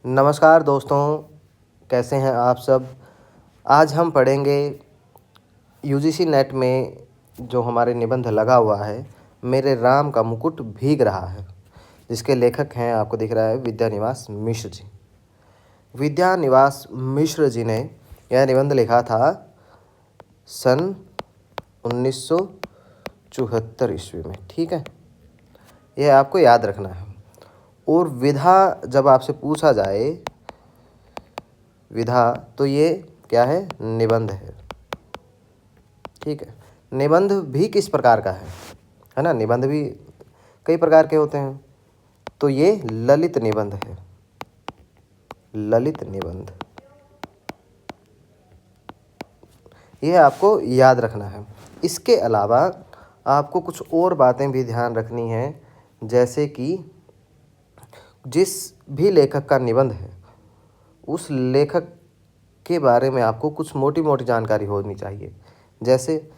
नमस्कार दोस्तों, कैसे हैं आप सब। आज हम पढ़ेंगे यूजीसी नेट में जो हमारे निबंध लगा हुआ है, मेरे राम का मुकुट भीग रहा है, जिसके लेखक हैं, आपको दिख रहा है, विद्यानिवास मिश्र जी। विद्यानिवास मिश्र जी ने यह निबंध लिखा था सन 1974 ईस्वी में। ठीक है, यह आपको याद रखना है। और विधा जब आपसे पूछा जाए विधा, तो ये क्या है? निबंध है। ठीक है, निबंध भी किस प्रकार का है ना। निबंध भी कई प्रकार के होते हैं। तो ये ललित निबंध है, ललित निबंध, यह आपको याद रखना है। इसके अलावा आपको कुछ और बातें भी ध्यान रखनी है, जैसे कि जिस भी लेखक का निबंध है, उस लेखक के बारे में आपको कुछ मोटी मोटी जानकारी होनी चाहिए। जैसे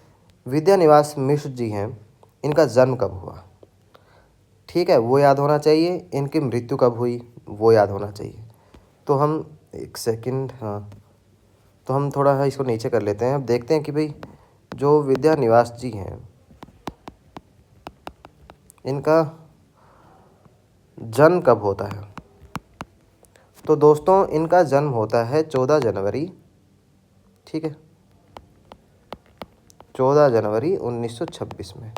विद्यानिवास मिश्र जी हैं, इनका जन्म कब हुआ, ठीक है, वो याद होना चाहिए। इनकी मृत्यु कब हुई, वो याद होना चाहिए। तो हम एक सेकंड, हाँ, तो हम थोड़ा इसको नीचे कर लेते हैं। अब देखते हैं कि भाई जो विद्यानिवास जी हैं, इनका जन्म कब होता है। तो दोस्तों, इनका जन्म होता है 14 जनवरी, ठीक है, 14 जनवरी 1926 में,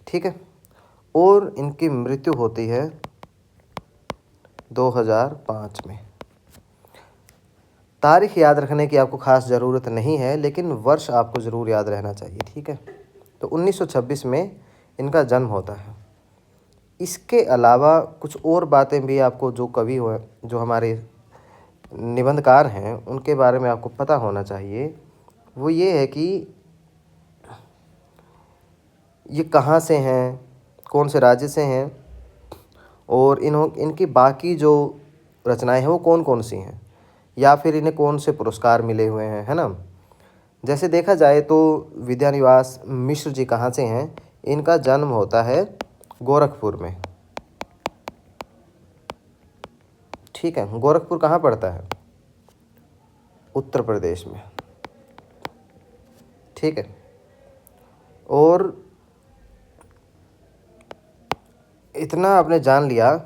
ठीक है। और इनकी मृत्यु होती है 2005 में। तारीख याद रखने की आपको खास ज़रूरत नहीं है, लेकिन वर्ष आपको ज़रूर याद रहना चाहिए, ठीक है। तो 1926 में इनका जन्म होता है। इसके अलावा कुछ और बातें भी आपको, जो कवि हो, जो हमारे निबंधकार हैं, उनके बारे में आपको पता होना चाहिए। वो ये है कि ये कहाँ से हैं, कौन से राज्य से हैं, और इनकी बाकी जो रचनाएं हैं वो कौन कौन सी हैं, या फिर इन्हें कौन से पुरस्कार मिले हुए हैं, है ना। जैसे देखा जाए तो विद्यानिवास मिश्र जी कहाँ से हैं। इनका जन्म होता है गोरखपुर में, ठीक है। गोरखपुर कहाँ पड़ता है? उत्तर प्रदेश में, ठीक है। और इतना आपने जान लिया,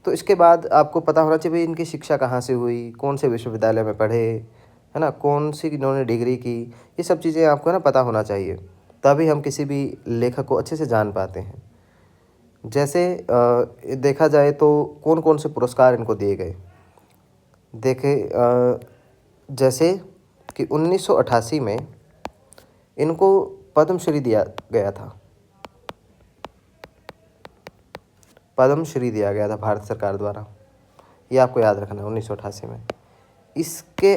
तो इसके बाद आपको पता होना चाहिए भाई इनकी शिक्षा कहाँ से हुई, कौन से विश्वविद्यालय में पढ़े, है ना, कौन सी इन्होंने डिग्री की। ये सब चीज़ें आपको ना पता होना चाहिए, तभी हम किसी भी लेखक को अच्छे से जान पाते हैं। जैसे देखा जाए तो कौन कौन से पुरस्कार इनको दिए गए, देखे, जैसे कि 1988 में इनको पद्मश्री दिया गया था, पद्मश्री दिया गया था भारत सरकार द्वारा। ये आपको याद रखना है, 1988 में। इसके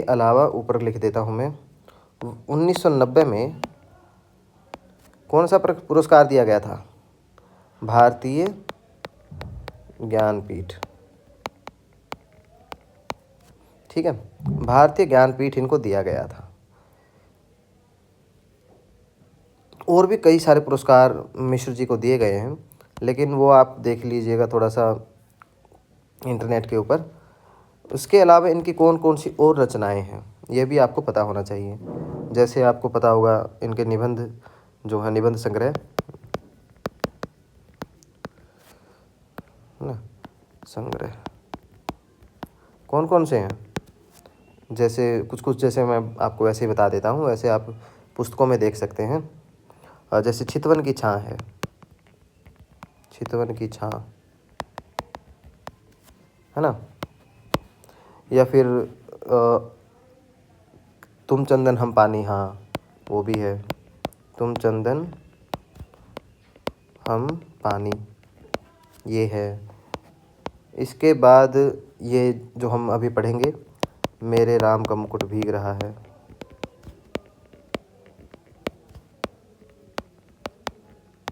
अलावा ऊपर लिख देता हूँ मैं, 1990 में कौन सा पुरस्कार दिया गया था? भारतीय ज्ञानपीठ, ठीक है, भारतीय ज्ञानपीठ इनको दिया गया था। और भी कई सारे पुरस्कार मिश्र जी को दिए गए हैं, लेकिन वो आप देख लीजिएगा थोड़ा सा इंटरनेट के ऊपर। उसके अलावा इनकी कौन कौन सी और रचनाएं हैं, ये भी आपको पता होना चाहिए। जैसे आपको पता होगा इनके निबंध जो है, निबंध संग्रह, है ना, संग्रह कौन कौन से हैं। जैसे कुछ कुछ, जैसे मैं आपको वैसे ही बता देता हूँ, वैसे आप पुस्तकों में देख सकते हैं। जैसे चितवन की छाँ है, चितवन की छाँ, है ना, या फिर तुम चंदन हम पानी, हाँ वो भी है, तुम चंदन हम पानी, ये है। इसके बाद ये जो हम अभी पढ़ेंगे, मेरे राम का मुकुट भीग रहा है,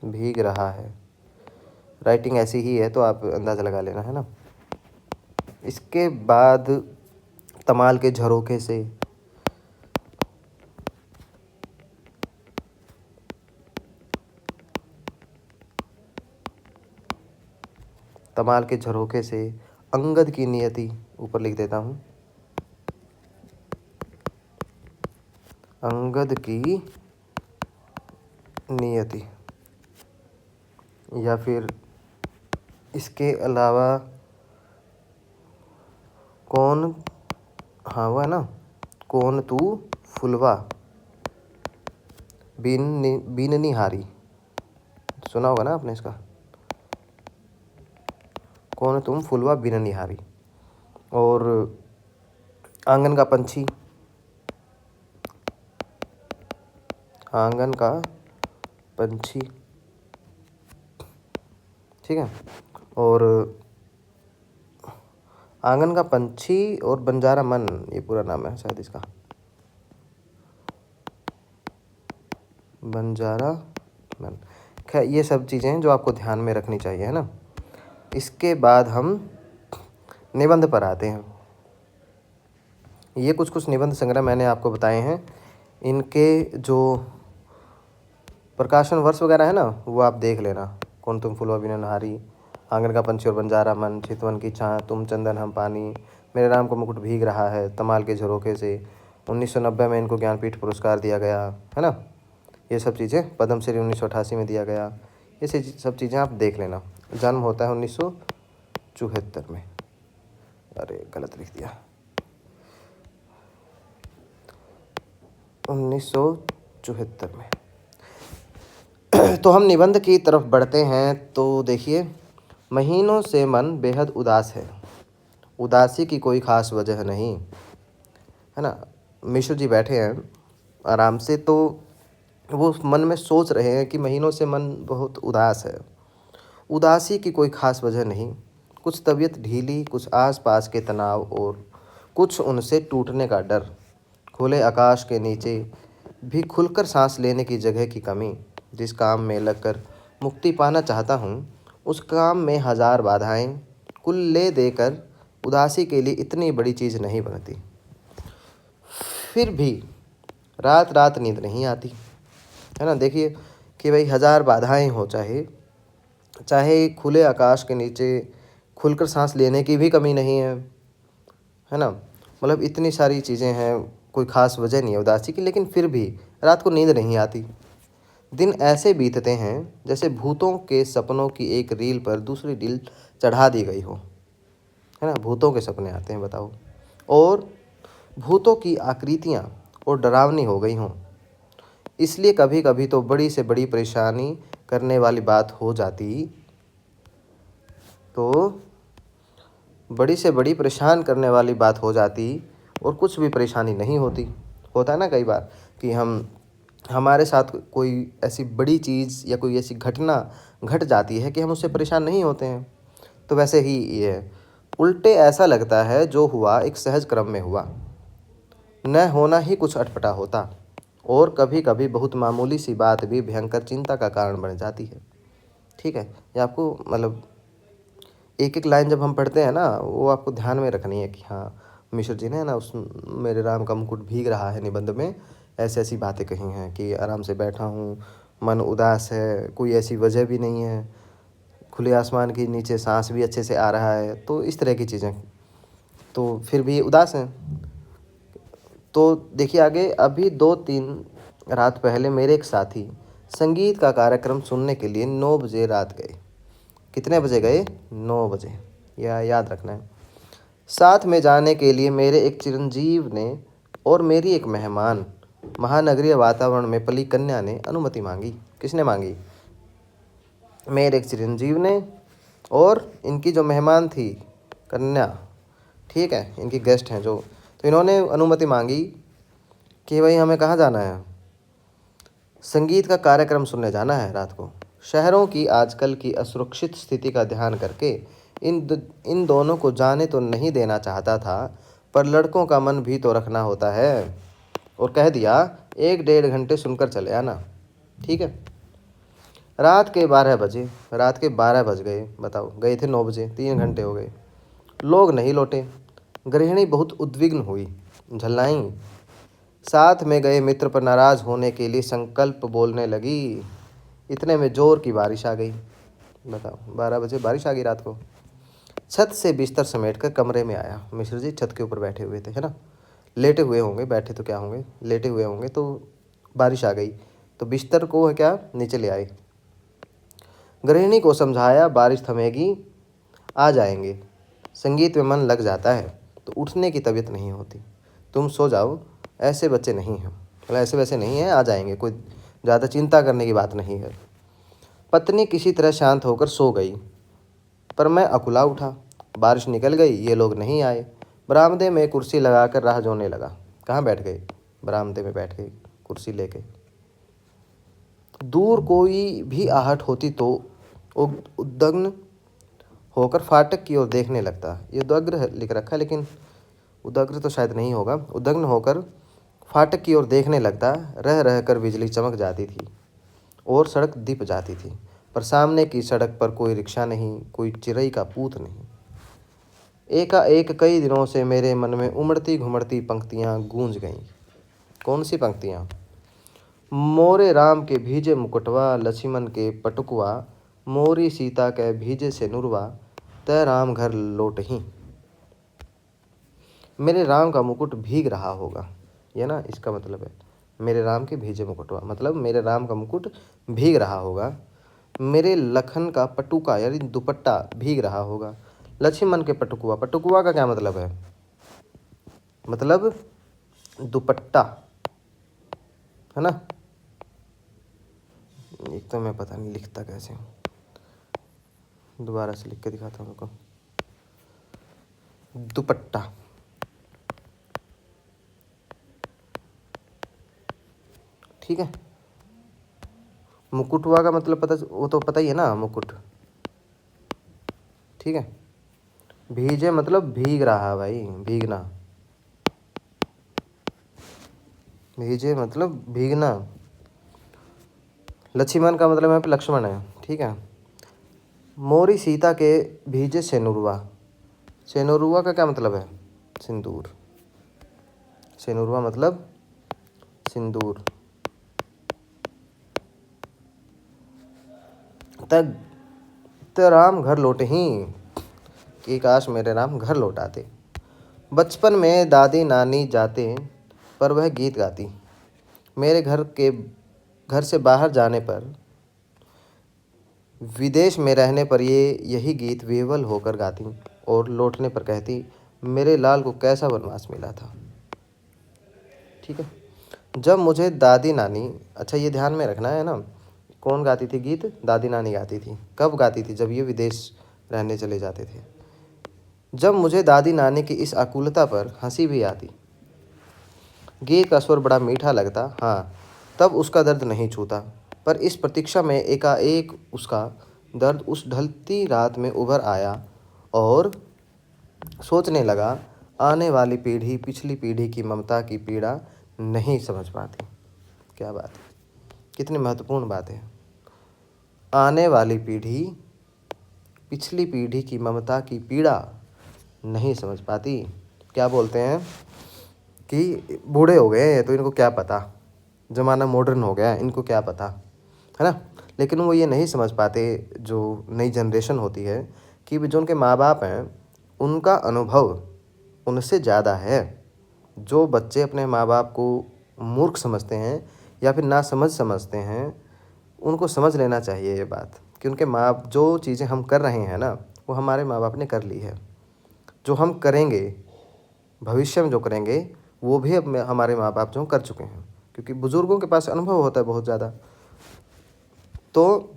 भीग रहा है, राइटिंग ऐसी ही है तो आप अंदाज़ा लगा लेना, है ना। इसके बाद तमाल के झरोखे से, तमाल के झरोखे से, अंगद की नियति, ऊपर लिख देता हूँ, अंगद की नियति। या फिर इसके अलावा कौन, हाँ वो है ना, कौन तू फुलवा बीननी हारी, सुना होगा ना आपने इसका, कौन तुम फुलवा बीननी हारी। और आंगन का पंछी, आंगन का पंछी, ठीक है। और आंगन का पंछी और बंजारा मन, ये पूरा नाम है शायद इसका, बंजारा मन। खैर ये सब चीज़ें हैं जो आपको ध्यान में रखनी चाहिए, है ना। इसके बाद हम निबंध पर आते हैं। ये कुछ निबंध संग्रह मैंने आपको बताए हैं, इनके जो प्रकाशन वर्ष वगैरह है ना वो आप देख लेना। कौन तुम फुलवा बिना नहारी, आंगन का पंछी और बंजारा मन, चितवन की छाँ, तुम चंदन हम पानी, मेरे राम का मुकुट भीग रहा है, तमाल के झरोखे से। 1990 में इनको ज्ञानपीठ पुरस्कार दिया गया, है ना। ये सब चीज़ें, पद्मश्री 1988 में दिया गया। ये सब चीज़ें आप देख लेना। जन्म होता है 1974 में, अरे गलत लिख दिया, 1974 में। तो हम निबंध की तरफ बढ़ते हैं। तो देखिए, महीनों से मन बेहद उदास है, उदासी की कोई ख़ास वजह नहीं, है ना। मिश्र जी बैठे हैं आराम से, तो वो मन में सोच रहे हैं कि महीनों से मन बहुत उदास है, उदासी की कोई ख़ास वजह नहीं, कुछ तबीयत ढीली, कुछ आसपास के तनाव और कुछ उनसे टूटने का डर, खुले आकाश के नीचे भी खुलकर सांस लेने की जगह की कमी। जिस काम में लगकर मुक्ति पाना चाहता हूँ उस काम में हज़ार बाधाएं, कुल ले देकर उदासी के लिए इतनी बड़ी चीज़ नहीं बनती। फिर भी रात रात नींद नहीं आती, है ना। देखिए कि भाई हज़ार बाधाएं हो, चाहे खुले आकाश के नीचे खुलकर सांस लेने की भी कमी नहीं है ना। मतलब इतनी सारी चीज़ें हैं, कोई ख़ास वजह नहीं है उदासी की, लेकिन फिर भी रात को नींद नहीं आती। दिन ऐसे बीतते हैं जैसे भूतों के सपनों की एक रील पर दूसरी रील चढ़ा दी गई हो, है ना। भूतों के सपने आते हैं, बताओ, और भूतों की आकृतियाँ और डरावनी हो गई हों। इसलिए कभी कभी तो बड़ी से बड़ी परेशानी करने वाली बात हो जाती, तो बड़ी से बड़ी परेशान करने वाली बात हो जाती और कुछ भी परेशानी नहीं होती। होता है ना कई बार कि हमारे साथ कोई ऐसी बड़ी चीज़ या कोई ऐसी घटना घट जाती है कि हम उससे परेशान नहीं होते हैं। तो वैसे ही ये है, उल्टे ऐसा लगता है जो हुआ एक सहज क्रम में हुआ, न होना ही कुछ अटपटा होता। और कभी कभी बहुत मामूली सी बात भी भयंकर चिंता का कारण बन जाती है। ठीक है, ये आपको मतलब एक एक लाइन जब हम पढ़ते हैं ना वो आपको ध्यान में रखनी है कि हाँ, मिश्र जी ने ना उस मेरे राम का मुकुट भीग रहा है निबंध में ऐसी ऐसी बातें कही हैं कि आराम से बैठा हूँ, मन उदास है, कोई ऐसी वजह भी नहीं है, खुले आसमान के नीचे सांस भी अच्छे से आ रहा है, तो इस तरह की चीज़ें, तो फिर भी उदास हैं। तो देखिए आगे, अभी 2-3 रात पहले मेरे एक साथी संगीत का कार्यक्रम सुनने के लिए 9 बजे रात गए। कितने बजे गए? 9 बजे, या याद रखना है। साथ में जाने के लिए मेरे एक चिरंजीव ने और मेरी एक मेहमान, महानगरीय वातावरण में पली कन्या ने अनुमति मांगी। किसने मांगी? मेरे एक चिरंजीव ने और इनकी जो मेहमान थी कन्या, ठीक है, इनकी गेस्ट हैं जो, तो इन्होंने अनुमति मांगी कि भाई हमें कहाँ जाना है, संगीत का कार्यक्रम सुनने जाना है रात को। शहरों की आजकल की असुरक्षित स्थिति का ध्यान करके इन दोनों को जाने तो नहीं देना चाहता था, पर लड़कों का मन भी तो रखना होता है, और कह दिया 1-1.5 घंटे सुनकर चले आना। ठीक है। रात के 12 बज गए। बताओ, गए थे 9 बजे, 3 घंटे हो गए, लोग नहीं लौटे। गृहिणी बहुत उद्विग्न हुई, झल्लाई। साथ में गए मित्र पर नाराज होने के लिए संकल्प बोलने लगी। इतने में जोर की बारिश आ गई। बताओ, 12 बजे बारिश आ गई रात को। छत से बिस्तर समेटकर कमरे में आया। मिश्र जी छत के ऊपर बैठे हुए थे, है ना, लेटे हुए होंगे, बैठे तो क्या होंगे, लेटे हुए होंगे। तो बारिश आ गई तो बिस्तर को है क्या नीचे ले आए। गृहिणी को समझाया बारिश थमेगी, आ जाएंगे। संगीत में मन लग जाता है तो उठने की तबीयत नहीं होती। तुम सो जाओ, ऐसे बच्चे नहीं हैं, मतलब ऐसे वैसे नहीं हैं, आ जाएंगे, कोई ज़्यादा चिंता करने की बात नहीं है। पत्नी किसी तरह शांत होकर सो गई, पर मैं अकुला उठा। बारिश निकल गई, ये लोग नहीं आए। बरामदे में कुर्सी लगाकर राह जोने लगा। कहाँ बैठ गए, बरामदे में बैठ गई कुर्सी लेके। दूर कोई भी आहट होती तो उद्विग्न होकर फाटक की ओर देखने लगता। ये उदग्र लिख रखा है, लेकिन उदग्र तो शायद नहीं होगा। उद्विग्न होकर फाटक की ओर देखने लगता। रह रह कर बिजली चमक जाती थी और सड़क दिप जाती थी, पर सामने की सड़क पर कोई रिक्शा नहीं, कोई चिरई का पूत नहीं। एकाएक कई दिनों से मेरे मन में उमड़ती घुमड़ती पंक्तियाँ गूंज गईं। कौन सी पंक्तियाँ? मोरे राम के भीजे मुकुटवा, लक्ष्मण के पटुकवा, मोरी सीता के भीजे से नुरवा, तय राम घर लौटही। मेरे राम का मुकुट भीग रहा होगा, ये ना इसका मतलब है। मेरे राम के भीजे मुकुटवा मतलब मेरे राम का मुकुट भीग रहा होगा। मेरे लखन का पटुका यानी दुपट्टा भीग रहा होगा। लक्ष्मण के पटुकुआ, पटुकुआ का क्या मतलब है? मतलब दुपट्टा, है ना। एक तो मैं पता नहीं लिखता कैसे हूँ, दोबारा से लिख के दिखाता हूँ आपको। दुपट्टा, ठीक है। मुकुटवा का मतलब पता, वो तो पता ही है ना, मुकुट, ठीक है। भीजे मतलब भीग रहा भाई, भीगना। भीजे मतलब भीगना। लक्ष्मण का मतलब यहाँ पे लक्ष्मण है, ठीक है। मोरी सीता के भीजे सेनुरवा, सेनुरवा का क्या मतलब है? सिंदूर। सेनुरवा मतलब सिंदूर। तब राम घर लौटे ही, कि काश मेरे राम घर लौट आते। बचपन में दादी नानी जाते पर वह गीत गाती। मेरे घर से बाहर जाने पर, विदेश में रहने पर यही गीत विह्वल होकर गाती और लौटने पर कहती, मेरे लाल को कैसा वनवास मिला था। ठीक है। जब मुझे दादी नानी, अच्छा ये ध्यान में रखना है ना, कौन गाती थी गीत? दादी नानी गाती थी। कब गाती थी? जब ये विदेश रहने चले जाते थे। जब मुझे दादी नानी की इस आकुलता पर हंसी भी आती, गीत का स्वर बड़ा मीठा लगता, हाँ, तब उसका दर्द नहीं छूता। पर इस प्रतीक्षा में एकाएक उसका दर्द उस ढलती रात में उभर आया और सोचने लगा, आने वाली पीढ़ी पिछली पीढ़ी की ममता की पीड़ा नहीं समझ पाती। क्या बात है, कितनी महत्वपूर्ण बात है। आने वाली पीढ़ी पिछली पीढ़ी की ममता की पीड़ा नहीं समझ पाती। क्या बोलते हैं कि बूढ़े हो गए हैं तो इनको क्या पता, ज़माना मॉडर्न हो गया, इनको क्या पता, है ना। लेकिन वो ये नहीं समझ पाते, जो नई जनरेशन होती है, कि जो उनके माँ बाप हैं उनका अनुभव उनसे ज़्यादा है। जो बच्चे अपने माँ बाप को मूर्ख समझते हैं या फिर नासमझ समझते हैं, उनको समझ लेना चाहिए ये बात, कि उनके माँ, जो चीज़ें हम कर रहे हैं ना, वो हमारे माँ बाप ने कर ली है। जो हम करेंगे भविष्य में, जो करेंगे वो भी अब हमारे माँ बाप जो कर चुके हैं, क्योंकि बुज़ुर्गों के पास अनुभव होता है बहुत ज़्यादा। तो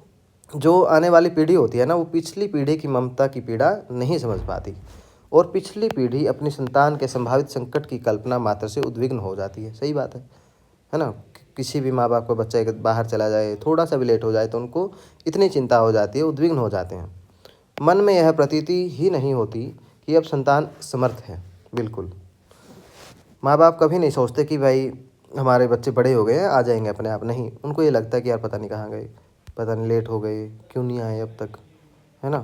जो आने वाली पीढ़ी होती है ना, वो पिछली पीढ़ी की ममता की पीड़ा नहीं समझ पाती, और पिछली पीढ़ी अपनी संतान के संभावित संकट की कल्पना मात्र से उद्विग्न हो जाती है। सही बात है ना। किसी भी माँ बाप का बच्चा एक बाहर चला जाए, थोड़ा सा भी लेट हो जाए तो उनको इतनी चिंता हो जाती है, उद्विग्न हो जाते हैं। मन में यह प्रतीति ही नहीं होती कि अब संतान समर्थ है। बिल्कुल, माँ बाप कभी नहीं सोचते कि भाई हमारे बच्चे बड़े हो गए हैं, आ जाएंगे अपने आप। नहीं, उनको ये लगता है कि यार पता नहीं कहाँ गए, पता नहीं लेट हो गए, क्यों नहीं आए अब तक, है ना।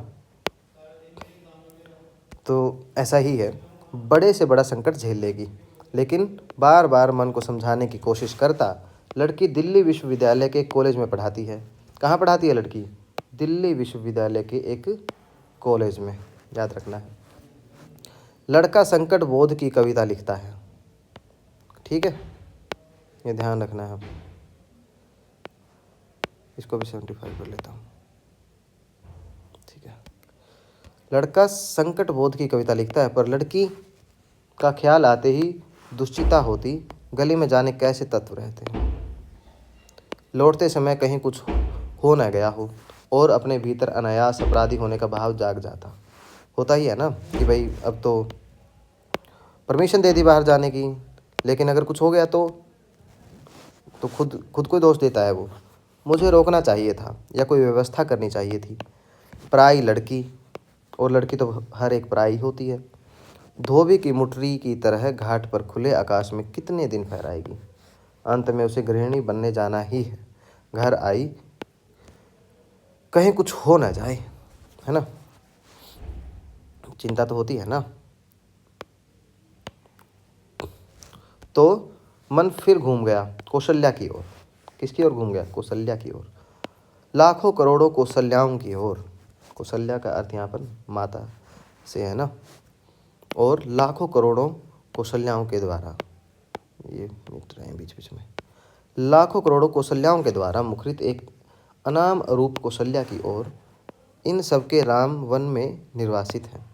तो ऐसा ही है, बड़े से बड़ा संकट झेल लेगी, लेकिन बार बार मन को समझाने की कोशिश करता। लड़की दिल्ली विश्वविद्यालय के कॉलेज में पढ़ाती है। कहाँ पढ़ाती है लड़की? दिल्ली विश्वविद्यालय के एक कॉलेज में। याद रखना है। लड़का संकट बोध की कविता लिखता है। ठीक है, ये ध्यान रखना है। इसको भी 75 कर लेता हूँ। ठीक है, लड़का संकट बोध की कविता लिखता है, पर लड़की का ख्याल आते ही दुश्चिंता होती, गली में जाने कैसे तत्व रहते हैं। लौटते समय कहीं कुछ हो न गया हो और अपने भीतर अनायास अपराधी होने का भाव जाग जाता। होता ही है ना कि भाई अब तो परमिशन दे दी बाहर जाने की, लेकिन अगर कुछ हो गया तो खुद खुद को दोष देता है वो। मुझे रोकना चाहिए था या कोई व्यवस्था करनी चाहिए थी। पराई लड़की, और लड़की तो हर एक पराई होती है, धोबी की मुठरी की तरह घाट पर खुले आकाश में कितने दिन फहराएगी। अंत में उसे गृहिणी बनने जाना ही है। घर आई, कहीं कुछ हो ना जाए, है ना। चिंता तो होती है ना। तो मन फिर घूम गया कौशल्या की ओर। किसकी ओर घूम गया? कौशल्या की ओर। लाखों करोड़ों कौशल्याओं की ओर। कौशल्या का अर्थ यहाँ पर माता से है ना। और लाखों करोड़ों कौशल्याओं के द्वारा, ये मिट रहे हैं बीच बीच में, लाखों करोड़ों कौशल्याओं के द्वारा मुखरित एक अनाम रूप कौशल्या की ओर। इन सबके राम वन में निर्वासित हैं।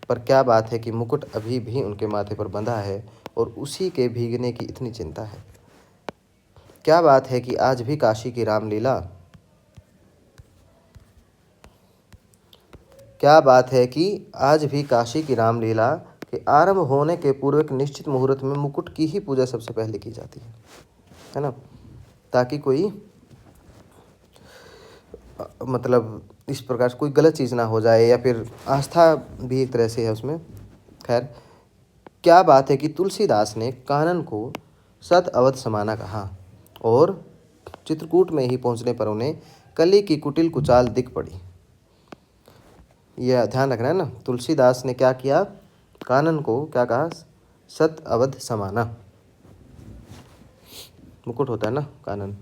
पर क्या बात है कि मुकुट अभी भी उनके माथे पर बंधा है और उसी के भीगने की इतनी चिंता है। क्या बात है कि आज भी काशी की रामलीला, क्या बात है कि आज भी काशी की रामलीला के आरंभ होने के पूर्व एक निश्चित मुहूर्त में मुकुट की ही पूजा सबसे पहले की जाती है ना, ताकि कोई मतलब इस प्रकार से कोई गलत चीज़ ना हो जाए, या फिर आस्था भी एक तरह से है उसमें। खैर, क्या बात है कि तुलसीदास ने कानन को सत अवध समाना कहा और चित्रकूट में ही पहुंचने पर उन्हें कली की कुटिल कुचाल दिख पड़ी। यह ध्यान रखना है ना। तुलसीदास ने क्या किया? कानन को क्या कहा? सत अवध समाना। मुकुट होता है ना कानन।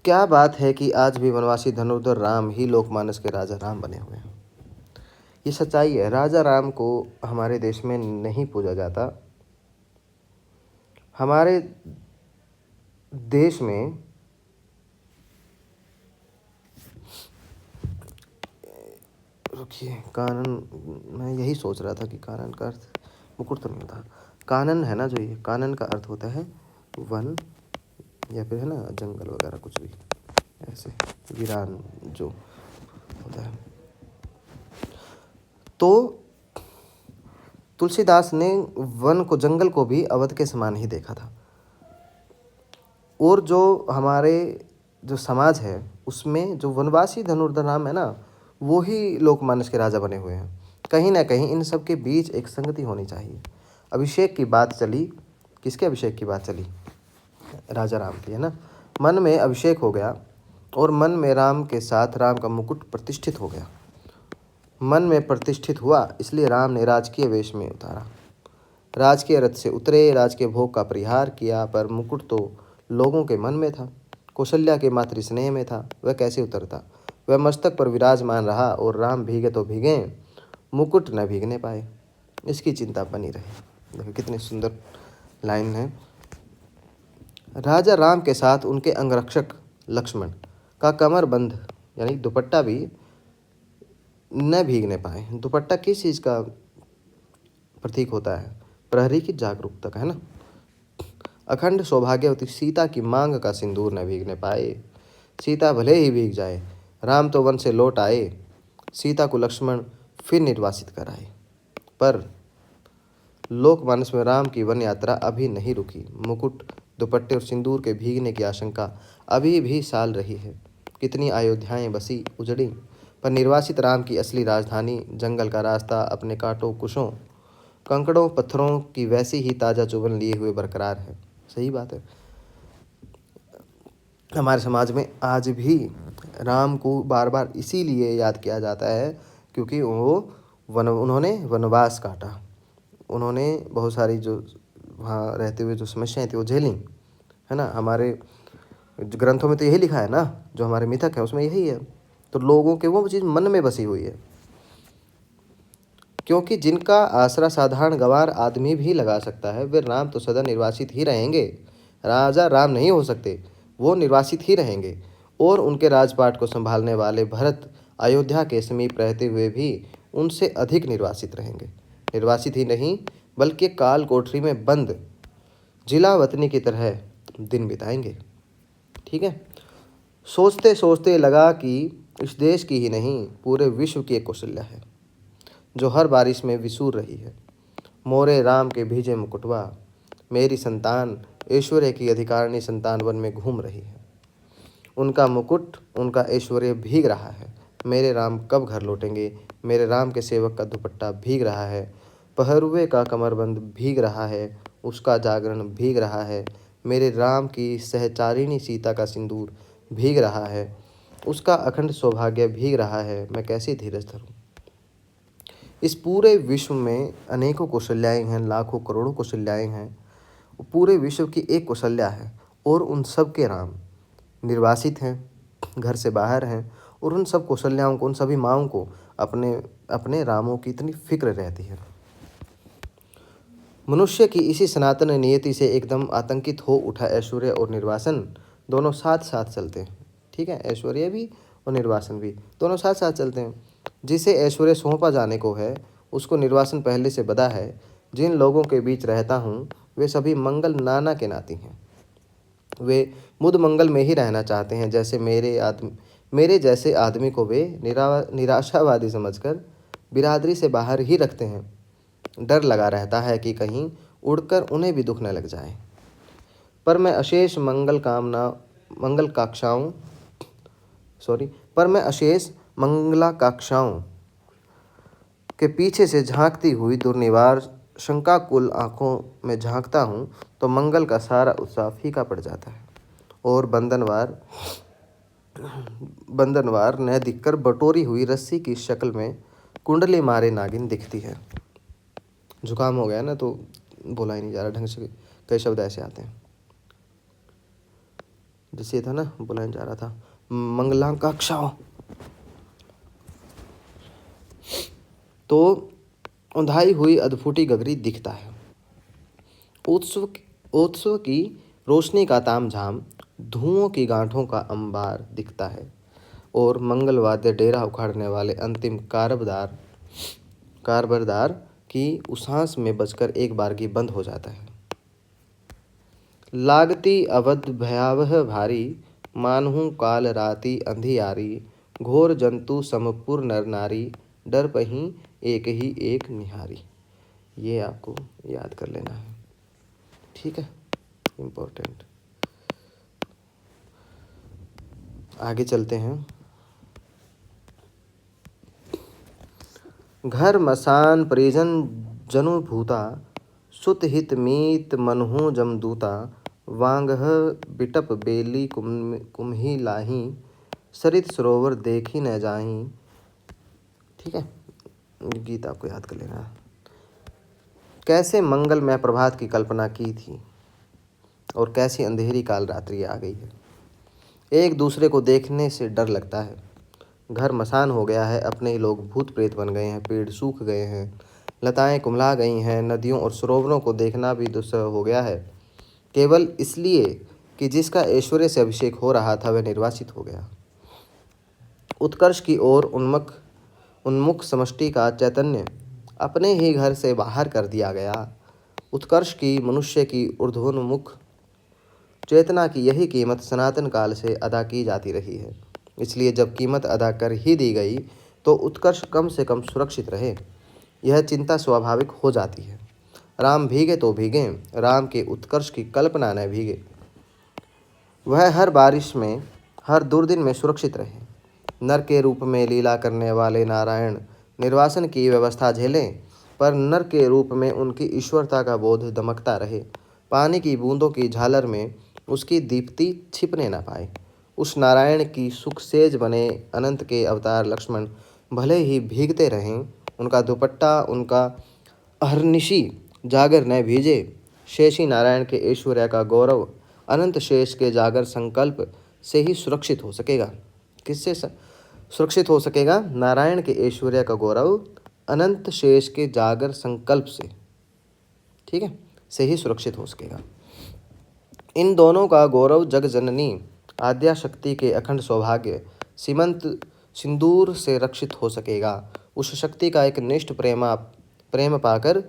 क्या बात है कि आज भी वनवासी धनुर्धर राम ही लोकमानस के राजा राम बने हुए हैं। ये सच्चाई है। राजा राम को हमारे देश में नहीं पूजा जाता। हमारे देश में रुकिए, कानन, मैं यही सोच रहा था कि कानन का अर्थ मुकुट तो नहीं था। कानन है ना जो, ये कानन का अर्थ होता है वन, या फिर है ना जंगल वगैरह कुछ भी ऐसे, वीरान जो होता है। तो तुलसीदास ने वन को, जंगल को भी अवध के समान ही देखा था। और जो हमारे जो समाज है उसमें जो वनवासी धनुर्धर राम है ना, वो ही लोकमानस के राजा बने हुए हैं। कहीं ना कहीं इन सब के बीच एक संगति होनी चाहिए। अभिषेक की बात चली, किसके अभिषेक की बात चली? राजा राम की, है ना। मन में अभिषेक हो गया और मन में राम के साथ राम का मुकुट प्रतिष्ठित हो गया। मन में प्रतिष्ठित हुआ, इसलिए राम ने राजकीय वेश में उतारा, राजकीय रथ से उतरे, राजकीय भोग का परिहार किया। पर मुकुट तो लोगों के मन में था, कौशल्या के मातृ स्नेह में था, वह कैसे उतरता? वह मस्तक पर विराजमान रहा और राम भीगे तो भीगे, मुकुट न भीगने पाए। इसकी चिंता बनी रही। देखो कितनी सुंदर लाइन है। राजा राम के साथ उनके अंगरक्षक लक्ष्मण का कमरबंद यानी दुपट्टा भी न भीगने पाए। दुपट्टा किस चीज़ का प्रतीक होता है? प्रहरी की जागरूकता का, है ना। अखंड सौभाग्यवती सीता की मांग का सिंदूर न भीगने पाए। सीता भले ही भीग जाए, राम तो वन से लौट आए। सीता को लक्ष्मण फिर निर्वासित कराए। पर लोकमानस में राम की वन यात्रा अभी नहीं रुकी। मुकुट, दुपट्टे और सिंदूर के भीगने की आशंका अभी भी साल रही है। कितनी अयोध्याएं बसी उजड़ी, पर निर्वासित राम की असली राजधानी, जंगल का रास्ता अपने कांटों, कुशों, कंकड़ों, पत्थरों की वैसी ही ताज़ा चुभन लिए हुए बरकरार है। सही बात है। हमारे समाज में आज भी राम को बार बार इसीलिए याद किया जाता है क्योंकि उन्होंने वनवास काटा। उन्होंने बहुत सारी जो वहाँ रहते हुए जो समस्याएं थी वो झेली, है ना। हमारे ग्रंथों में तो यही लिखा है ना, जो हमारे मिथक है उसमें यही है। तो लोगों के वो चीज़ मन में बसी हुई है, क्योंकि जिनका आसरा साधारण गंवार आदमी भी लगा सकता है, वे राम तो सदा निर्वासित ही रहेंगे। राजा राम नहीं हो सकते, वो निर्वासित ही रहेंगे। और उनके राजपाट को संभालने वाले भरत अयोध्या के समीप रहते हुए भी उनसे अधिक निर्वासित रहेंगे। निर्वासित ही नहीं, बल्कि काल कोठरी में बंद जिलावतनी की तरह दिन बिताएंगे। ठीक है। सोचते सोचते लगा कि इस देश की ही नहीं, पूरे विश्व की एक कौशल्या है, जो हर बारिश में विसूर रही है। मोरे राम के भेजे मुकुटवा, मेरी संतान ऐश्वर्य की अधिकारिणी संतान वन में घूम रही है। उनका मुकुट, उनका ऐश्वर्य भीग रहा है। मेरे राम कब घर लौटेंगे? मेरे राम के सेवक का दुपट्टा भीग रहा है, पहरुए का कमरबंद भीग रहा है, उसका जागरण भीग रहा है। मेरे राम की सहचारिणी सीता का सिंदूर भीग रहा है, उसका अखंड सौभाग्य भीग रहा है। मैं कैसे धीरज धरूं? इस पूरे विश्व में अनेकों कौशल्याएँ हैं, लाखों करोड़ों कौशल्याएँ हैं। पूरे विश्व की एक कौशल्या है, और उन सब के राम निर्वासित हैं, घर से बाहर हैं। और उन सब कौशल्याओं को, उन सभी माँओं को अपने अपने रामों की इतनी फिक्र रहती है। मनुष्य की इसी सनातन नियति से एकदम आतंकित हो उठा ऐश्वर्य और निर्वासन दोनों साथ साथ चलते हैं। ठीक है, ऐश्वर्य भी और निर्वासन भी दोनों साथ साथ चलते हैं। जिसे ऐश्वर्य सौंपा जाने को है, उसको निर्वासन पहले से बदा है। जिन लोगों के बीच रहता हूँ, वे सभी मंगल नाना के नाती हैं। वे मुद मंगल में ही रहना चाहते हैं। जैसे मेरे जैसे आदमी को वे निराशावादी समझकर बिरादरी से बाहर ही रखते हैं। डर लगा रहता है कि कहीं उड़कर उन्हें भी दुख न लग जाए। पर मैं अशेष मंगलाकांक्षाओं के पीछे से झांकती हुई दुर्निवार शंकाकुल आंखों में झांकता हूँ, तो मंगल का सारा उत्साह फीका पड़ जाता है, और बंधनवार न दिखकर बटोरी हुई रस्सी की शक्ल में कुंडली मारे नागिन दिखती है। जुकाम हो गया ना, तो बोला ही नहीं जा रहा ढंग से, कई शब्द ऐसे आते हैं। जैसे था ना, बोला नहीं जा रहा था, मंगलाकांक्षाओं। तो उंधाई हुई अधफूटी गगरी दिखता है। उत्सव की रोशनी का तामझाम, धुओं की गांठों का अंबार दिखता है, और मंगलवाद्य डेरा उखाड़ने वाले अंतिम कारबरदार की उसास में बजकर एक बारगी बंद हो जाता है। लागती अवध भयावह भारी, मानहूँ काल राती अंधियारी, घोर जंतु समपुर नर नारी, डर पहीं एक ही एक निहारी। ये आपको याद कर लेना है। ठीक है, इम्पोर्टेंट। आगे चलते हैं। घर मसान परिजन जनु भूता, सुत हित मीत मनहु जमदूता, वांगह बिटप बेली कुम्ही लाही, सरित सरोवर देखी न जाही। ठीक है, गीत आपको याद कर लेना। कैसे मंगलमय प्रभात की कल्पना की थी, और कैसी अंधेरी काल रात्रि आ गई है। एक दूसरे को देखने से डर लगता है। घर मसान हो गया है, अपने ही लोग भूत प्रेत बन गए हैं, पेड़ सूख गए हैं, लताएं कुम्हला गई हैं, नदियों और सरोवरों को देखना भी दुस्सह हो गया है, केवल इसलिए कि जिसका ऐश्वर्य से अभिषेक हो रहा था वह निर्वासित हो गया। उत्कर्ष की ओर उन्मुख समष्टि का चैतन्य अपने ही घर से बाहर कर दिया गया। उत्कर्ष की, मनुष्य की ऊर्ध्वोन्मुख चेतना की यही कीमत सनातन काल से अदा की जाती रही है। इसलिए जब कीमत अदा कर ही दी गई, तो उत्कर्ष कम से कम सुरक्षित रहे, यह चिंता स्वाभाविक हो जाती है। राम भीगे तो भीगे, राम के उत्कर्ष की कल्पना न भीगे। वह हर बारिश में, हर दुर्दिन में सुरक्षित रहे। नर के रूप में लीला करने वाले नारायण निर्वासन की व्यवस्था झेलें, पर नर के रूप में उनकी ईश्वरता का बोध दमकता रहे। पानी की बूंदों की झालर में उसकी दीप्ति छिपने न पाए। उस नारायण की सुखसेज बने अनंत के अवतार लक्ष्मण भले ही भीगते रहें, उनका दुपट्टा, उनका अहर्निशी जागर न भीजे। शेषी नारायण के ऐश्वर्य का गौरव अनंत शेष के जागर संकल्प से ही सुरक्षित हो सकेगा। किससे सुरक्षित हो सकेगा? नारायण के ऐश्वर्य का गौरव अनंत शेष के जागर संकल्प से, ठीक है, से ही सुरक्षित हो सकेगा। इन दोनों का गौरव जग जननी आद्या शक्ति के अखंड सौभाग्य सीमंत सिंदूर से रक्षित हो सकेगा। उस शक्ति का एक निष्ठ प्रेम पाकर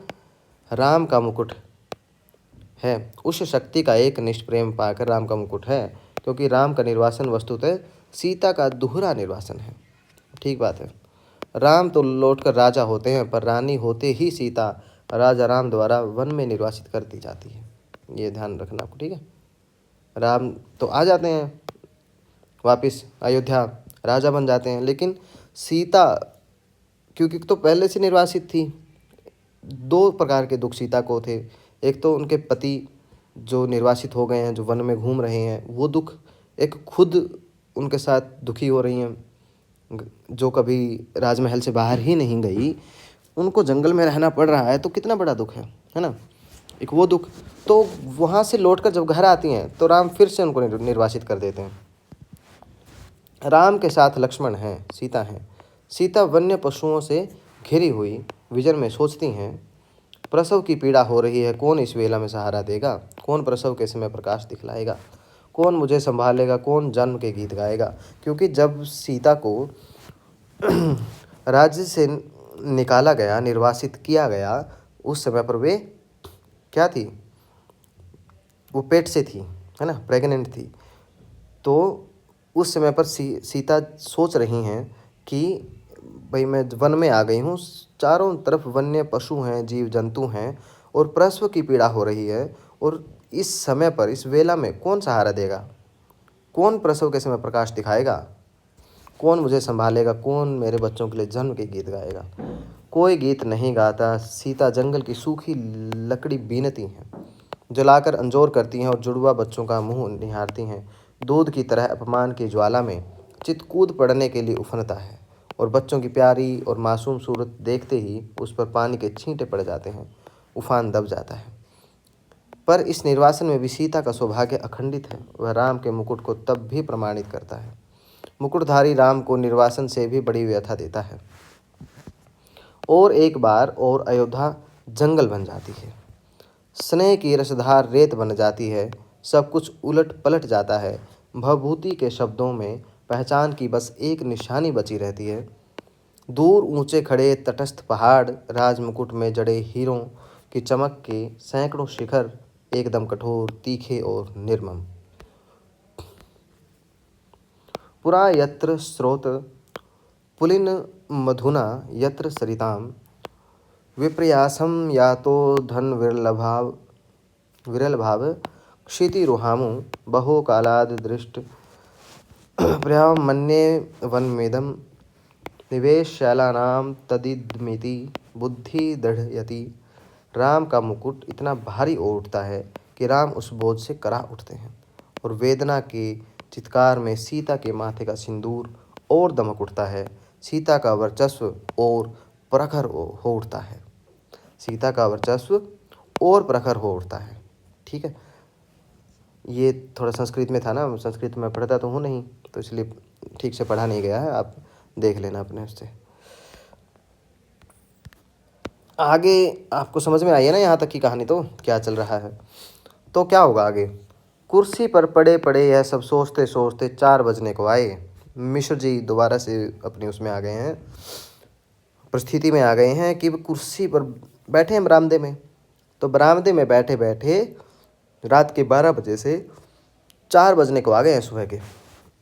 राम का मुकुट है। उस शक्ति का एक निष्ठ प्रेम पाकर राम का मुकुट है, क्योंकि राम का निर्वासन वस्तुतः सीता का दोहरा निर्वासन है। ठीक बात है। राम तो लौटकर राजा होते हैं, पर रानी होते ही सीता राजा राम द्वारा वन में निर्वासित कर दी जाती है। ये ध्यान रखना आपको, ठीक है। राम तो आ जाते हैं वापस अयोध्या, राजा बन जाते हैं, लेकिन सीता क्योंकि तो पहले से निर्वासित थी। दो प्रकार के दुख सीता को थे। एक तो उनके पति जो निर्वासित हो गए हैं, जो वन में घूम रहे हैं, वो दुख। एक खुद उनके साथ दुखी हो रही हैं, जो कभी राजमहल से बाहर ही नहीं गई, उनको जंगल में रहना पड़ रहा है, तो कितना बड़ा दुख है ना। एक वो दुख। तो वहाँ से लौटकर जब घर आती हैं तो राम फिर से उनको निर्वासित कर देते हैं। राम के साथ लक्ष्मण हैं, सीता हैं। सीता वन्य पशुओं से घिरी हुई विजन में सोचती हैं, प्रसव की पीड़ा हो रही है, कौन इस वेला में सहारा देगा? कौन प्रसव के समय प्रकाश दिखलाएगा? कौन मुझे संभालेगा? कौन जन्म के गीत गाएगा? क्योंकि जब सीता को राज्य से निकाला गया, निर्वासित किया गया, उस समय पर वे क्या थी? वो पेट से थी, है ना, प्रेग्नेंट थी। तो उस समय पर सीता सोच रही हैं कि भाई मैं वन में आ गई हूँ, चारों तरफ वन्य पशु हैं, जीव जंतु हैं, और प्रसव की पीड़ा हो रही है, और इस समय पर, इस वेला में कौन सहारा देगा? कौन प्रसव के समय प्रकाश दिखाएगा? कौन मुझे संभालेगा? कौन मेरे बच्चों के लिए जन्म के गीत गाएगा? कोई गीत नहीं गाता। सीता जंगल की सूखी लकड़ी बीनती हैं, जलाकर अंजोर करती हैं और जुड़वा बच्चों का मुंह निहारती हैं। दूध की तरह अपमान की ज्वाला में चित कूद पड़ने के लिए उफनता है, और बच्चों की प्यारी और मासूम सूरत देखते ही उस पर पानी के छींटे पड़ जाते हैं, उफान दब जाता है। पर इस निर्वासन में भी सीता का सौभाग्य अखंडित है। वह राम के मुकुट को तब भी प्रमाणित करता है। मुकुटधारी राम को निर्वासन से भी बड़ी व्यथा देता है। और एक बार और अयोध्या जंगल बन जाती है। स्नेह की रसधार रेत बन जाती है। सब कुछ उलट पलट जाता है। भवभूति के शब्दों में पहचान की बस एक निशानी बची रहती है। दूर ऊंचे खड़े तटस्थ पहाड़, राजमुकुट में जड़े हीरों की चमक के सैकड़ों शिखर, एकदम कठोर, तीखे और निर्मम। पुरा यत्र स्रोत पुलिन मधुना यत्र सरिताम, विप्रयासम यातो धन विरल भाव क्षितिरुहामु बहो कालाद दृष्ट प्रयाम मन्ये वनमेदम निवेशशालानाम तदिदमिति बुद्धि दृढ़यति। राम का मुकुट इतना भारी हो उठता है कि राम उस बोझ से करा उठते हैं, और वेदना के चित्कार में सीता के माथे का सिंदूर और दमक उठता है। सीता का वर्चस्व और प्रखर हो उठता है। सीता का वर्चस्व और प्रखर हो उठता है। ठीक है, ये थोड़ा संस्कृत में था ना, संस्कृत में पढ़ता तो हूँ नहीं, तो इसलिए ठीक से पढ़ा नहीं गया है, आप देख लेना अपने उससे। आगे आपको समझ में आई है ना यहाँ तक की कहानी, तो क्या चल रहा है। तो क्या होगा आगे? कुर्सी पर पड़े पड़े यह सब सोचते सोचते 4 बजने को आए। मिश्र जी दोबारा से अपनी उसमें आ गए हैं, परिस्थिति में आ गए हैं कि वो कुर्सी पर बैठे हैं बरामदे में। तो बरामदे में बैठे बैठे रात के 12 बजे से 4 बजने को आ गए हैं सुबह के।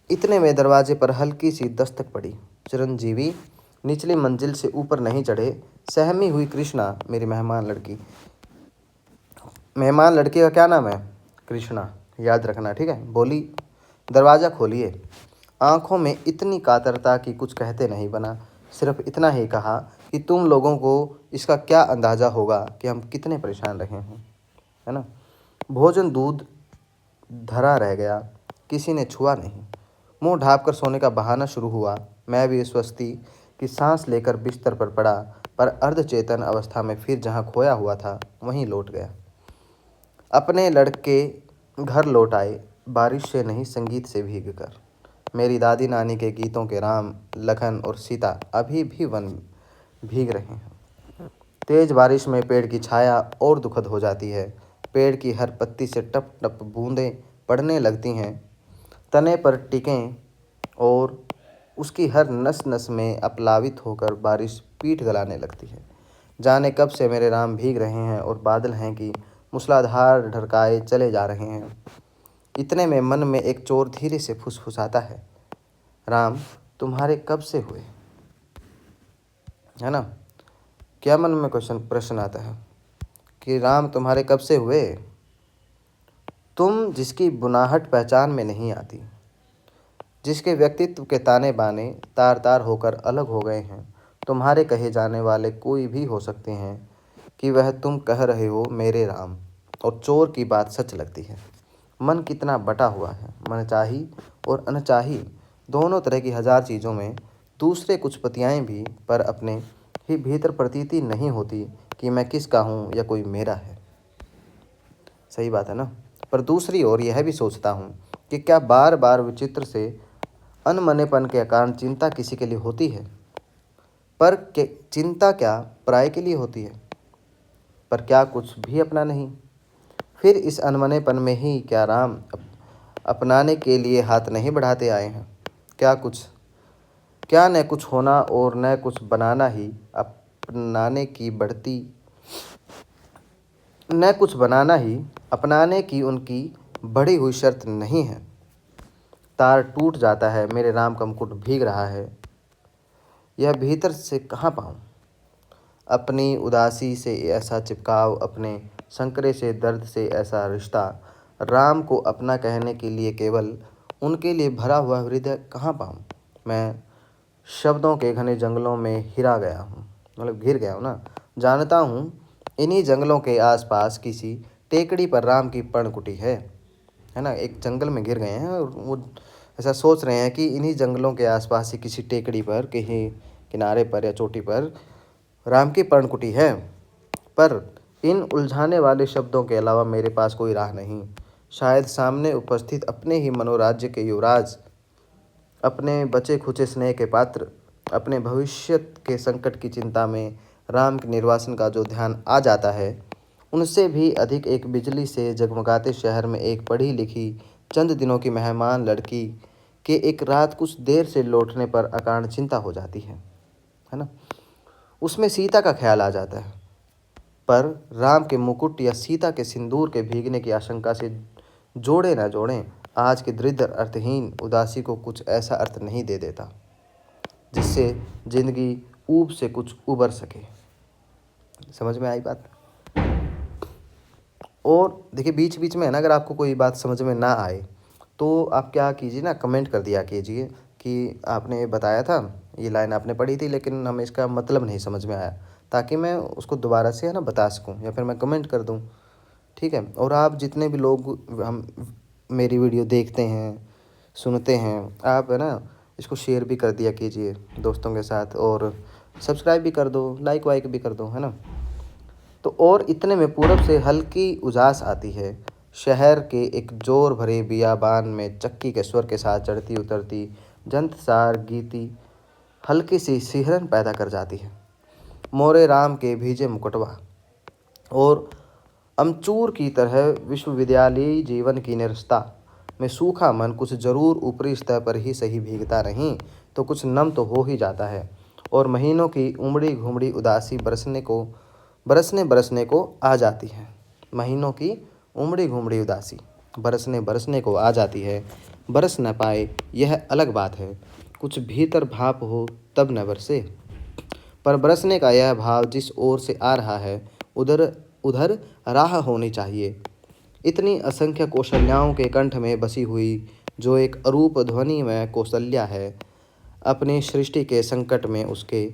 इतने में दरवाजे पर हल्की सी दस्तक पड़ी। चिरंजीवी निचली मंजिल से ऊपर नहीं चढ़े। सहमी हुई कृष्णा, मेरी मेहमान लड़की का क्या नाम है? कृष्णा, याद रखना, ठीक है। बोली, दरवाज़ा खोलिए। आंखों में इतनी कातरता कि कुछ कहते नहीं बना। सिर्फ इतना ही कहा कि तुम लोगों को इसका क्या अंदाज़ा होगा कि हम कितने परेशान रहे हैं, है ना। भोजन दूध धरा रह गया, किसी ने छुआ नहीं। मुंह ढाँप कर सोने का बहाना शुरू हुआ। मैं भी स्वस्ति की सांस लेकर बिस्तर पर पड़ा, पर अर्धचेतन अवस्था में फिर जहाँ खोया हुआ था वहीं लौट गया। अपने लड़के घर लौट आए, बारिश से नहीं संगीत से भीग कर। मेरी दादी नानी के गीतों के राम, लखन और सीता अभी भी वन भीग रहे हैं। तेज बारिश में पेड़ की छाया और दुखद हो जाती है। पेड़ की हर पत्ती से टप टप बूंदें पड़ने लगती हैं, तने पर टिकें, और उसकी हर नस नस में अपलावित होकर बारिश पीठ गलाने लगती है। जाने कब से मेरे राम भीग रहे हैं और बादल हैं कि मूसलाधार ढरकाए चले जा रहे हैं। इतने में मन में एक चोर धीरे से फुसफुसाता है, राम तुम्हारे कब से हुए? है ना? क्या मन में प्रश्न आता है कि राम तुम्हारे कब से हुए? तुम जिसकी बुनाहट पहचान में नहीं आती, जिसके व्यक्तित्व के ताने बाने तार तार होकर अलग हो गए हैं, तुम्हारे कहे जाने वाले कोई भी हो सकते हैं कि वह तुम कह रहे हो मेरे राम, और चोर की बात सच लगती है। मन कितना बटा हुआ है, मनचाही और अनचाही दोनों तरह की हजार चीज़ों में दूसरे कुछ पतियाएँ भी, पर अपने ही भीतर प्रतीति नहीं होती कि मैं किसका हूँ या कोई मेरा है। सही बात है ना? पर दूसरी ओर यह भी सोचता हूँ कि क्या बार बार विचित्र से अनमनेपन के कारण चिंता किसी के लिए होती है? पर चिंता क्या पराये के लिए होती है? पर क्या कुछ भी अपना नहीं? फिर इस अनमनेपन में ही क्या राम अपनाने के लिए हाथ नहीं बढ़ाते आए हैं? क्या न कुछ होना और न कुछ बनाना ही अपनाने की बढ़ती न कुछ बनाना ही अपनाने की उनकी बढ़ी हुई शर्त नहीं है? तार टूट जाता है, मेरे राम का मुकुट भीग रहा है, यह भीतर से कहाँ पाऊँ? अपनी उदासी से ऐसा चिपकाव, अपने संकरे से दर्द से ऐसा रिश्ता, राम को अपना कहने के लिए केवल उनके लिए भरा हुआ हृदय कहाँ पाऊँ? मैं शब्दों के घने जंगलों में हिरा गया हूँ, मतलब घिर गया हूँ ना। जानता हूँ इन्हीं जंगलों के आसपास किसी टेकड़ी पर राम की पर्णकुटी है ना। एक जंगल में घिर गए हैं और वो ऐसा सोच रहे हैं कि इन्हीं जंगलों के आसपास ही किसी टेकड़ी पर, कहीं किनारे पर या चोटी पर राम की पर्णकुटी है। पर इन उलझाने वाले शब्दों के अलावा मेरे पास कोई राह नहीं। शायद सामने उपस्थित अपने ही मनोराज्य के युवराज, अपने बचे खुचे स्नेह के पात्र, अपने भविष्य के संकट की चिंता में राम के निर्वासन का जो ध्यान आ जाता है, उनसे भी अधिक एक बिजली से जगमगाते शहर में एक पढ़ी लिखी चंद दिनों की मेहमान लड़की के एक रात कुछ देर से लौटने पर अकारण चिंता हो जाती है ना। उसमें सीता का ख्याल आ जाता है, पर राम के मुकुट या सीता के सिंदूर के भीगने की आशंका से जोड़े न जोड़ें, आज की दृढ़ अर्थहीन उदासी को कुछ ऐसा अर्थ नहीं दे देता जिससे जिंदगी ऊब से कुछ उबर सके। समझ में आई बात? और देखिए, बीच बीच में है ना, अगर आपको कोई बात समझ में ना आए तो आप क्या कीजिए ना, कमेंट कर दिया कीजिए कि आपने बताया था, ये लाइन आपने पढ़ी थी लेकिन हमें इसका मतलब नहीं समझ में आया, ताकि मैं उसको दोबारा से है ना बता सकूं, या फिर मैं कमेंट कर दूं। ठीक है? और आप जितने भी लोग हम मेरी वीडियो देखते हैं, सुनते हैं, आप है ना इसको शेयर भी कर दिया कीजिए दोस्तों के साथ, और सब्सक्राइब भी कर दो, लाइक वाइक भी कर दो, है ना। तो और इतने में पूरब से हल्की उजास आती है। शहर के एक जोर भरे बियाबान में चक्की के स्वर के साथ चढ़ती उतरती जंतसार गीती हल्की सी सिहरन पैदा कर जाती है। मोरे राम के भीजे मुकुटवा और अमचूर की तरह विश्वविद्यालयी जीवन की निरस्ता में सूखा मन कुछ जरूर ऊपरी स्तर पर ही सही भीगता नहीं तो कुछ नम तो हो ही जाता है, और महीनों की उमड़ी घुमड़ी उदासी बरसने बरसने को आ जाती है। महीनों की उमड़ी घुमड़ी उदासी बरसने बरसने को आ जाती है। बरस न पाए यह अलग बात है, कुछ भीतर भाप हो तब न बरसे। पर बरसने का यह भाव जिस ओर से आ रहा है, उधर उधर राह होनी चाहिए। इतनी असंख्य कौशल्याओं के कंठ में बसी हुई जो एक अरूप ध्वनि में कौशल्या है, अपनी सृष्टि के संकट में उसके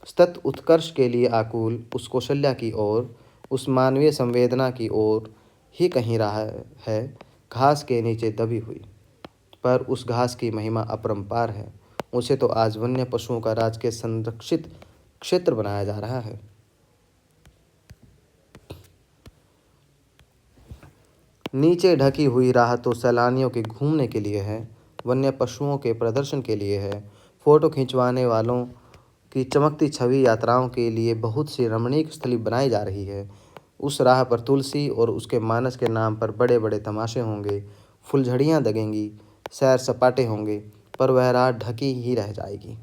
सतत उत्कर्ष के लिए आकुल उस कौशल्या की ओर, उस मानवीय संवेदना की ओर ही कहीं रहा है, घास के नीचे दबी हुई। पर उस घास की महिमा अपरंपार है। उसे तो आज वन्य पशुओं का राज के संरक्षित क्षेत्र बनाया जा रहा है। नीचे ढकी हुई राह तो सैलानियों के घूमने के लिए है, वन्य पशुओं के प्रदर्शन के लिए है, फोटो खिंचवाने वालों की चमकती छवि यात्राओं के लिए बहुत सी रमणीक स्थली बनाई जा रही है। उस राह पर तुलसी और उसके मानस के नाम पर बड़े बड़े तमाशे होंगे, फुलझड़ियाँ दगेंगी, सैर सपाटे होंगे, पर वह राह ढकी ही रह जाएगी।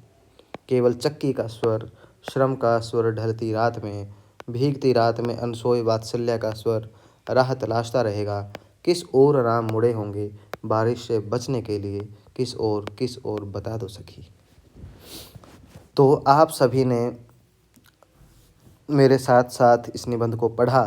केवल चक्की का स्वर, श्रम का स्वर ढलती रात में, भीगती रात में अनसोए वात्सल्य का स्वर राह तलाशता रहेगा। किस ओर राम मुड़े होंगे बारिश से बचने के लिए, किस ओर बता दो सखी। तो आप सभी ने मेरे साथ साथ इस निबंध को पढ़ा।